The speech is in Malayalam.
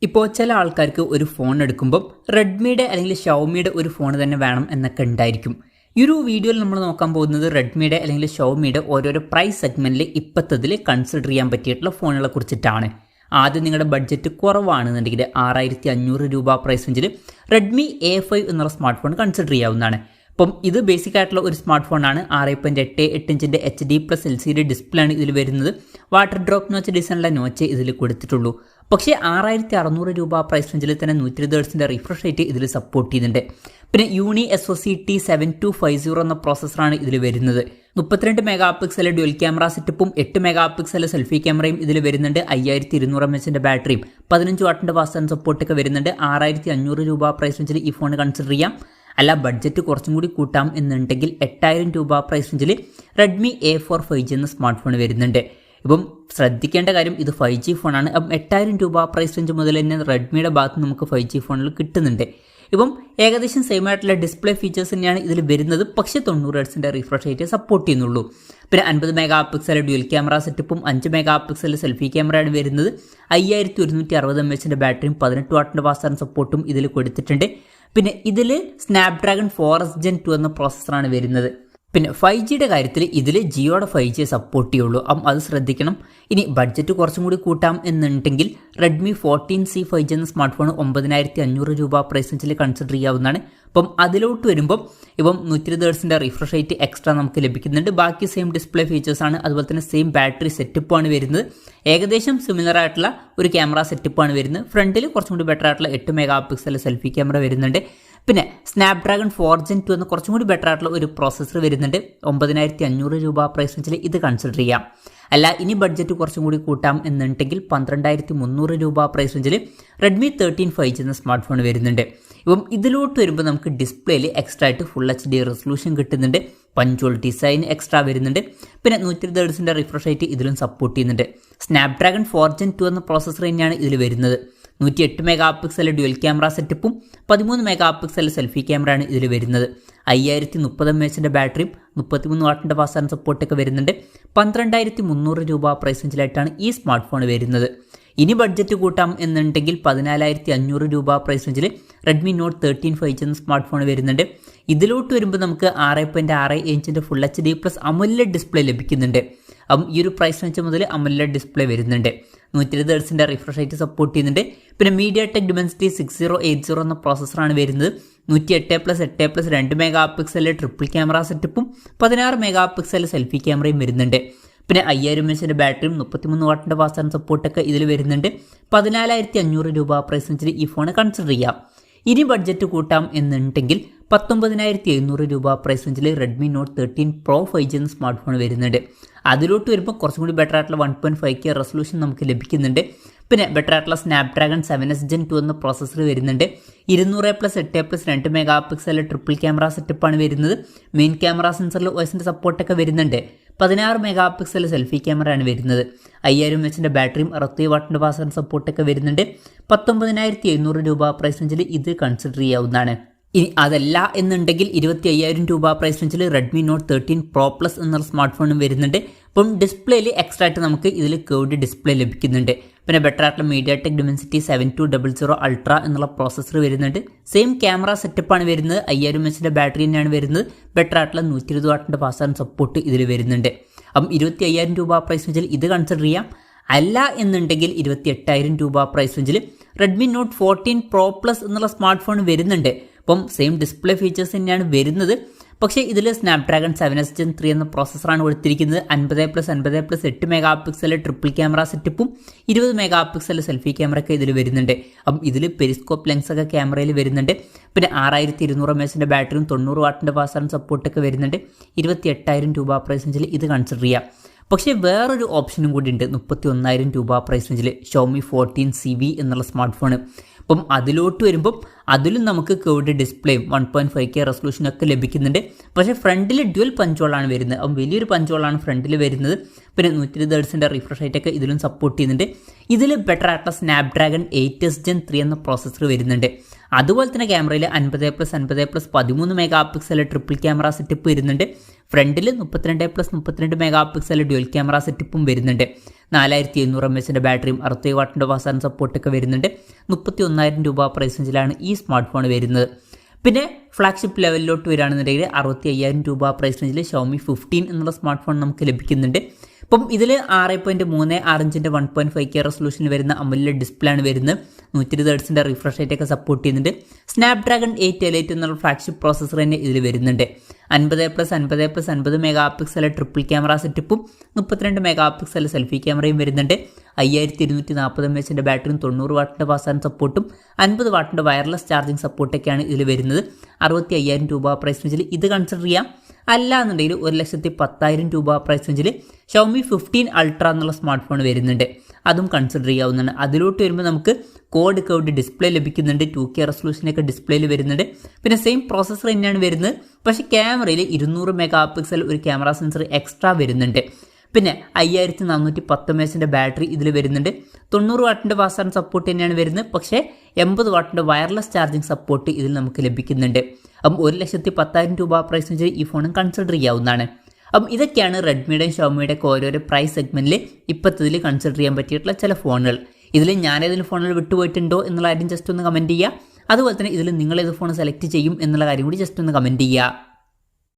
ഇപ്പോൾ ചില ആൾക്കാർക്ക് ഒരു ഫോൺ എടുക്കുമ്പോൾ റെഡ്മിയുടെ അല്ലെങ്കിൽ ഷവോമിയുടെ ഒരു ഫോൺ തന്നെ വേണം എന്നൊക്കെ ഉണ്ടായിരിക്കും. ഈ ഒരു വീഡിയോയിൽ നമ്മൾ നോക്കാൻ പോകുന്നത് റെഡ്മിയുടെ അല്ലെങ്കിൽ ഷവോമിയുടെ ഓരോരോ പ്രൈസ് സെഗ്മെന്റിൽ ഇപ്പോഴത്തതിൽ കൺസിഡർ ചെയ്യാൻ പറ്റിയിട്ടുള്ള ഫോണുകളെ കുറിച്ചിട്ടാണ്. ആദ്യം നിങ്ങളുടെ ബഡ്ജറ്റ് കുറവാണെന്നുണ്ടെങ്കിൽ 6500 രൂപ പ്രൈസ് റേഞ്ചിൽ റെഡ്മി A5 എന്നുള്ള സ്മാർട്ട് ഫോൺ കൺസിഡർ ചെയ്യാവുന്നതാണ്. അപ്പം ഇത് ബേസിക് ആയിട്ടുള്ള ഒരു സ്മാർട്ട് ഫോണാണ്. 6.88 ഇഞ്ചിൻ്റെ HD+ LCD ഡിസ്പ്ലേ ആണ് ഇതിൽ വരുന്നത്. വാട്ടർ ഡ്രോപ്പ് നോച്ച് ഡിസൈനുള്ള നോച്ച് ഇതിൽ കൊടുത്തിട്ടുള്ളൂ. പക്ഷേ 6600 രൂപ പ്രൈസ് റേഞ്ചിൽ തന്നെ 120 Hz റിഫ്രഷ് റേറ്റ് ഇതിൽ സപ്പോർട്ട് ചെയ്യുന്നുണ്ട്. പിന്നെ യൂണി SoC T7250 എന്ന പ്രോസസ്സറാണ് ഇതിൽ വരുന്നത്. 32 മെഗാ പിക്സൽ ഡ്യുവൽ ക്യാമറ സെറ്റപ്പും 8 മെഗാ പിക്സൽ സെൽഫി ക്യാമറയും ഇതിൽ വരുന്നുണ്ട്. 5200 mAh ബാറ്ററിയും 15 വാട്ടിൻ്റെ ഫാസ്റ്റ് ചാർജിംഗ് സപ്പോർട്ടൊക്കെ വരുന്നുണ്ട്. 6500 രൂപ പ്രൈസ് റേഞ്ചിൽ ഈ ഫോൺ കൺസിഡർ ചെയ്യാം. അല്ല ബഡ്ജറ്റ് കുറച്ചും കൂടി കൂട്ടാം എന്നുണ്ടെങ്കിൽ 8000 രൂപ പ്രൈസ് റേഞ്ചിൽ റെഡ്മി A4 5G എന്ന സ്മാർട്ട് ഫോൺ വരുന്നുണ്ട്. ഇപ്പം ശ്രദ്ധിക്കേണ്ട കാര്യം ഇത് 5G ഫോണാണ്. അപ്പം 8000 രൂപ പ്രൈസ് റേഞ്ച് മുതൽ തന്നെ റെഡ്മിയുടെ ഭാഗത്ത് നമുക്ക് 5G ഫോണിൽ കിട്ടുന്നുണ്ട്. ഇപ്പം ഏകദേശം സെയിം ആയിട്ടുള്ള ഡിസ്പ്ലേ ഫീച്ചേഴ്സ് തന്നെയാണ് ഇതിൽ വരുന്നത്. പക്ഷേ 90 Hz റിഫ്രഷ് റേറ്റ് സപ്പോർട്ട് ചെയ്യുന്നുള്ളൂ. പിന്നെ 50 മെഗാ പിക്സൽ ഡ്യുവൽ ക്യാമറ സെറ്റപ്പും 5 മെഗാ പിക്സൽ സെൽഫി ക്യാമറയാണ് വരുന്നത്. 5160 mAh ബാറ്ററിയും 18 വാട്ടിൻ്റെ ഫാസ്റ്റ് ചാർജിംഗ് സപ്പോർട്ടും ഇതിൽ കൊടുത്തിട്ടുണ്ട്. പിന്നെ ഇതിൽ സ്നാപ്ഡ്രാഗൺ 4S Gen 2 എന്ന പ്രോസസ്സറാണ് വരുന്നത്. പിന്നെ 5Gയുടെ കാര്യത്തിൽ ഇതിൽ ജിയോയുടെ 5G സപ്പോർട്ട് ചെയ്യുള്ളൂ. അപ്പം അത് ശ്രദ്ധിക്കണം. ഇനി ബഡ്ജറ്റ് കുറച്ചും കൂടി കൂട്ടാം എന്നുണ്ടെങ്കിൽ റെഡ്മി 14C 5G എന്ന സ്മാർട്ട് ഫോൺ 9500 രൂപ പ്രൈസ് റേഞ്ചിൽ കൺസിഡർ ചെയ്യാവുന്നതാണ്. അപ്പം അതിലോട്ട് വരുമ്പം 120 Hz റിഫ്രഷ് റേറ്റ് എക്സ്ട്രാ നമുക്ക് ലഭിക്കുന്നുണ്ട്. ബാക്കി സെയിം ഡിസ്പ്ലേ ഫീച്ചേഴ്സാണ്. അതുപോലെ തന്നെ സെയിം ബാറ്ററി സെറ്റപ്പാണ് വരുന്നത്. ഏകദേശം സിമിലർ ആയിട്ടുള്ള ഒരു ക്യാമറ സെറ്റപ്പാണ് വരുന്നത്. ഫ്രണ്ടിൽ കുറച്ചും കൂടി ബെറ്റർ ആയിട്ടുള്ള 8 മെഗാ പിക്സൽ സെൽഫി ക്യാമറ വരുന്നുണ്ട്. പിന്നെ സ്നാപ്ഡ്രാഗൺ 4 Gen 2 എന്ന കുറച്ചും കൂടി ബെറ്റർ ആയിട്ടുള്ള ഒരു പ്രോസസ്സർ വരുന്നുണ്ട്. 9500 രൂപ പ്രൈസ് റേഞ്ചിൽ ഇത് കൺസിഡർ ചെയ്യാം. അല്ല ഇനി ബഡ്ജറ്റ് കുറച്ചും കൂടി കൂട്ടാം എന്നുണ്ടെങ്കിൽ 12300 രൂപ പ്രൈസ് റേഞ്ചിൽ റെഡ്മി 13 5G എന്ന സ്മാർട്ട് ഫോൺ വരുന്നുണ്ട്. ഇപ്പം ഇതിലോട്ട് വരുമ്പോൾ നമുക്ക് ഡിസ്പ്ലേയിൽ എക്സ്ട്രാ ആയിട്ട് ഫുൾ HD റെസൊല്യൂഷൻ കിട്ടുന്നുണ്ട്. പഞ്ചോൾ ഡിസൈൻ എക്സ്ട്രാ വരുന്നുണ്ട്. പിന്നെ 120 Hz റിഫ്രഷ് റേറ്റ് ഇതിലും സപ്പോർട്ട് ചെയ്യുന്നുണ്ട്. സ്നാപ്ഡ്രാഗൺ 4 Gen 2 എന്ന പ്രോസസ്സർ തന്നെയാണ് ഇതിൽ വരുന്നത്. 108 മെഗാ പിക്സൽ ഡ്യുവൽ ക്യാമറ സെറ്റപ്പും 13 മെഗാ പിക്സൽ സെൽഫി ക്യാമറയാണ് ഇതിൽ വരുന്നത്. 5030 mAh ബാറ്ററിയും 33 വാട്ടിൻ്റെ ഫാസ്റ്റ് ചാർജിംഗ് സപ്പോർട്ടൊക്കെ വരുന്നുണ്ട്. 12300 രൂപ പ്രൈസ് റേഞ്ചിലായിട്ടാണ് ഈ സ്മാർട്ട് ഫോൺ വരുന്നത്. ഇനി ബഡ്ജറ്റ് കൂട്ടാം എന്നുണ്ടെങ്കിൽ 14500 രൂപ പ്രൈസ് റേഞ്ചിൽ റെഡ്മി നോട്ട് 13 5G എന്ന സ്മാർട്ട് ഫോൺ വരുന്നുണ്ട്. ഇതിലോട്ട് വരുമ്പോൾ നമുക്ക് 6.6 ഇഞ്ചിൻ്റെ ഫുൾ HD+ AMOLED ഡിസ്പ്ലേ ലഭിക്കുന്നുണ്ട്. അപ്പം ഈ ഒരു പ്രൈസ് റേഞ്ച് മുതൽ AMOLED ഡിസ്പ്ലേ വരുന്നുണ്ട്. 120 Hz റിഫ്രഷ് റേറ്റ് സപ്പോർട്ട് ചെയ്യുന്നുണ്ട്. പിന്നെ MediaTek Dimensity 6080 എന്ന പ്രോസസ്സറാണ് വരുന്നത്. 108+8+ 2 മെഗാ പിക്സൽ ട്രിപ്പിൾ ക്യാമറ സെറ്റപ്പും 16 മെഗാ പിക്സൽ സെൽഫി ക്യാമറയും വരുന്നുണ്ട്. പിന്നെ 5000 mAh ബാറ്ററിയും 33 വാട്ടിൻ്റെ ഫാസ്റ്റ് ചാർജിംഗ് സപ്പോർട്ടൊക്കെ ഇതിൽ വരുന്നുണ്ട്. 14500 രൂപ പ്രൈസ് റേഞ്ചിൽ ഈ ഫോൺ കൺസിഡർ ചെയ്യാം. ഇനി ബഡ്ജറ്റ് കൂട്ടാം എന്നുണ്ടെങ്കിൽ 19700 രൂപ പ്രൈസ് റേഞ്ചിൽ റെഡ്മി നോട്ട് 13 Pro 5G എന്ന സ്മാർട്ട് ഫോൺ വരുന്നുണ്ട്. അതിലോട്ട് വരുമ്പോൾ കുറച്ചും കൂടി ബെറ്റർ ആയിട്ടുള്ള 1.5K റെസൊല്യൂഷൻ നമുക്ക് ലഭിക്കുന്നുണ്ട്. പിന്നെ ബെറ്റർ ആയിട്ടുള്ള സ്നാപ്ഡ്രാഗൺ 7S Gen 2 എന്ന പ്രോസസ്സർ വരുന്നുണ്ട്. 200+8+ 2 മെഗാ പിക്സൽ ട്രിപ്പിൾ ക്യാമറ സെറ്റപ്പാണ് വരുന്നത്. മെയിൻ ക്യാമറ സെൻസറിൽ OSന്റെ സപ്പോർട്ടൊക്കെ വരുന്നുണ്ട്. 16 മെഗാ പിക്സൽ സെൽഫി ക്യാമറയാണ് വരുന്നത്. 5000 mAh ബാറ്ററിയും 60 വാട്ടിൻ്റെ ഫാസ്റ്റ് ചാർജിംഗ് സപ്പോർട്ടൊക്കെ വരുന്നുണ്ട്. 19700 രൂപ പ്രൈസ് റേഞ്ചിൽ ഇത് കൺസിഡർ ചെയ്യാവുന്നതാണ്. ഇനി അതല്ല എന്നുണ്ടെങ്കിൽ 25000 രൂപ പ്രൈസ് റേഞ്ചിൽ റെഡ്മി നോട്ട് 13 Pro Plus എന്നുള്ള സ്മാർട്ട് ഫോണും വരുന്നുണ്ട്. അപ്പം ഡിസ്പ്ലേയിൽ എക്സ്ട്രാ ആയിട്ട് നമുക്ക് ഇതിൽ കേർവ്ഡ് ഡിസ്പ്ലേ ലഭിക്കുന്നുണ്ട്. പിന്നെ ബെറ്റർ ആയിട്ടുള്ള MediaTek Dimensity 7200 Ultra എന്നുള്ള പ്രോസസ്സർ വരുന്നുണ്ട്. സെയിം ക്യാമറ സെറ്റപ്പാണ് വരുന്നത്. 5000 mAh ബാറ്ററി തന്നെയാണ് വരുന്നത്. ബെറ്റർ ആയിട്ടുള്ള 120 വാട്ടിൻ്റെ ഫാസ്റ്റ് ചാർജിംഗ് സപ്പോർട്ട് ഇതിൽ വരുന്നുണ്ട്. അപ്പം 25000 രൂപ പ്രൈസ് റേഞ്ചിൽ ഇത് കൺസിഡർ ചെയ്യാം. അല്ല എന്നുണ്ടെങ്കിൽ 28000 രൂപ പ്രൈസ് റേഞ്ചിൽ റെഡ്മി നോട്ട് 14 Pro Plus എന്നുള്ള സ്മാർട്ട് ഫോൺ വരുന്നുണ്ട്. അപ്പം സെയിം ഡിസ്പ്ലേ ഫീച്ചേഴ്സ് തന്നെയാണ് വരുന്നത്. പക്ഷേ ഇതിൽ സ്നാപ്ഡ്രാഗൺ 7S Gen 3 എന്ന പ്രോസസ്സറാണ് കൊടുത്തിരിക്കുന്നത്. 50+50+8 മെഗാ പിക്സൽ ട്രിപ്പിൾ ക്യാമറ സെറ്റപ്പും 20 മെഗാ പിക്സൽ സെൽഫി ക്യാമറയൊക്കെ ഇതിൽ വരുന്നുണ്ട്. അപ്പം ഇതിൽ പെരിസ്കോപ്പ് ലെൻസ് ഒക്കെ ക്യാമറയിൽ വരുന്നുണ്ട്. പിന്നെ 6200 mAh ബാറ്ററിയും 90 വാട്ടിൻ്റെ ഫാസ്റ്റ് ചാർജിംഗ് സപ്പോർട്ടൊക്കെ വരുന്നുണ്ട്. 28000 രൂപ പ്രൈസ് റേഞ്ചിൽ ഇത് കൺസിഡർ ചെയ്യാം. പക്ഷേ വേറൊരു ഓപ്ഷനും കൂടി ഉണ്ട്. 31000 രൂപ പ്രൈസ് റേഞ്ചിൽ Xiaomi 14CV എന്നുള്ള സ്മാർട്ട് ഫോൺ. അപ്പം അതിലോട്ട് വരുമ്പം അതിലും നമുക്ക് കേർവ്ഡ് ഡിസ്പ്ലേയും 1.5K റെസൊല്യൂഷനൊക്കെ ലഭിക്കുന്നുണ്ട്. പക്ഷേ ഫ്രണ്ടിൽ ഡ്യുവൽ പഞ്ചോളാണ് വരുന്നത്. അപ്പം വലിയൊരു പഞ്ചോളാണ് ഫ്രണ്ടിൽ വരുന്നത്. പിന്നെ 120 Hz റിഫ്രഷ് റേറ്റ് ഒക്കെ ഇതിലും സപ്പോർട്ട് ചെയ്യുന്നുണ്ട്. ഇതിൽ ബെറ്റർ ആയിട്ടുള്ള സ്നാപ്ഡ്രാഗൺ 8S Gen 3 എന്ന പ്രോസസ്സർ വരുന്നുണ്ട്. അതുപോലെ തന്നെ ക്യാമറയിൽ 50+50+ 13 mega pixel triple camera setup വരുന്നുണ്ട്. ഫ്രണ്ടിൽ 32+32 മെഗാ പിക്സൽ ഡ്യുവൽ ക്യാമറ സെറ്റപ്പും വരുന്നുണ്ട്. 4700 mAh ബാറ്ററിയും 67 വാട്ടിൻ്റെ ഫാസ്റ്റ് ചാർജിംഗ് സപ്പോർട്ടൊക്കെ വരുന്നുണ്ട്. 31,000 രൂപ പ്രൈസ് റേഞ്ചിലാണ് ഈ സ്മാർട്ട് ഫോൺ വരുന്നത്. പിന്നെ ഫ്ലാഗ്ഷിപ്പ് ലെവലിലോട്ട് വരികയാണെന്നുണ്ടെങ്കിൽ 65,000 രൂപ പ്രൈസ് റേഞ്ചിൽ Xiaomi 15 എന്നുള്ള സ്മാർട്ട് ഫോൺ നമുക്ക് ലഭിക്കുന്നുണ്ട്. ഇപ്പം ഇതിൽ 6.36 ഇഞ്ചിൻ്റെ 1.5K റെസൊല്യൂഷനിൽ വരുന്ന AMOLED ഡിസ്പ്ലേ ആണ് വരുന്നത്. 120 Hz റിഫ്രഷ് റേറ്റ് ഒക്കെ സപ്പോർട്ട് ചെയ്യുന്നുണ്ട്. സ്നാപ്ഡ്രാഗൺ 888 എന്നുള്ള ഫ്ലാഗ്ഷിപ്പ് പ്രോസസ്സർ തന്നെ ഇതിൽ വരുന്നുണ്ട്. 50+50+50 മെഗാ പിക്സൽ ട്രിപ്പിൾ ക്യാമറ സെറ്റപ്പും 32 മെഗാ പിക്സൽ സെൽഫി ക്യാമറയും വരുന്നുണ്ട്. 5240 mAh ബാറ്ററിയും 90 വാട്ടിൻ്റെ ഫാസ്റ്റ് ചാർജിംഗ് സപ്പോർട്ടും 50 വാട്ടിൻ്റെ വയർലെസ് ചാർജിംഗ് സപ്പോർട്ടൊക്കെയാണ് ഇതിൽ വരുന്നത്. 65,000 രൂപ പ്രൈസ് റേഞ്ചിൽ ഇത് കൺസിഡർ ചെയ്യാം. അല്ല എന്നുണ്ടെങ്കിൽ 1,10,000 രൂപ പ്രൈസ് റേഞ്ചിൽ Xiaomi 15 Ultra എന്നുള്ള സ്മാർട്ട് ഫോൺ വരുന്നുണ്ട്. അതും കൺസിഡർ ചെയ്യാവുന്നതാണ്. അതിലോട്ട് വരുമ്പോൾ നമുക്ക് കോഡ് കർവ്ഡ് ഡിസ്പ്ലേ ലഭിക്കുന്നുണ്ട്. 2K റെസൊല്യൂഷനൊക്കെ ഡിസ്പ്ലേയിൽ വരുന്നുണ്ട്. പിന്നെ സെയിം പ്രോസസ്സർ തന്നെയാണ് വരുന്നത്. പക്ഷേ ക്യാമറയിൽ 200 മെഗാ പിക്സൽ ഒരു ക്യാമറ സെൻസർ എക്സ്ട്രാ വരുന്നുണ്ട്. പിന്നെ 5410 mAh ബാറ്ററി ഇതിൽ വരുന്നുണ്ട്. 90 വാട്ടിൻ്റെ ഫാസ്റ്റ് ചാർജിംഗ് സപ്പോർട്ട് തന്നെയാണ് വരുന്നത്. പക്ഷേ 80 വാട്ടിൻ്റെ വയർലെസ് ചാർജിംഗ് സപ്പോർട്ട് ഇതിൽ നമുക്ക് ലഭിക്കുന്നുണ്ട്. അപ്പം 1,10,000 രൂപ പ്രൈസ് റേഞ്ചിൽ ഈ ഫോണും കൺസിഡർ ചെയ്യാവുന്നതാണ്. അപ്പം ഇതൊക്കെയാണ് റെഡ്മിയുടെയും ഷവോമിയുടെയൊക്കെ ഓരോരോ പ്രൈസ് സെഗ്മെൻറ്റിൽ ഇപ്പോഴത്തതിൽ കൺസിഡർ ചെയ്യാൻ പറ്റിയിട്ടുള്ള ചില ഫോണുകൾ. ഇതിൽ ഞാനേതെങ്കിലും ഫോണുകൾ വിട്ടുപോയിട്ടുണ്ടോ എന്നുള്ള കാര്യം ജസ്റ്റ് ഒന്ന് കമൻറ്റ് ചെയ്യുക. അതുപോലെ തന്നെ ഇതിൽ നിങ്ങൾ ഏത് ഫോൺ സെലക്ട് ചെയ്യും എന്നുള്ള കാര്യം കൂടി ജസ്റ്റ് ഒന്ന് കമൻറ്റ് ചെയ്യുക.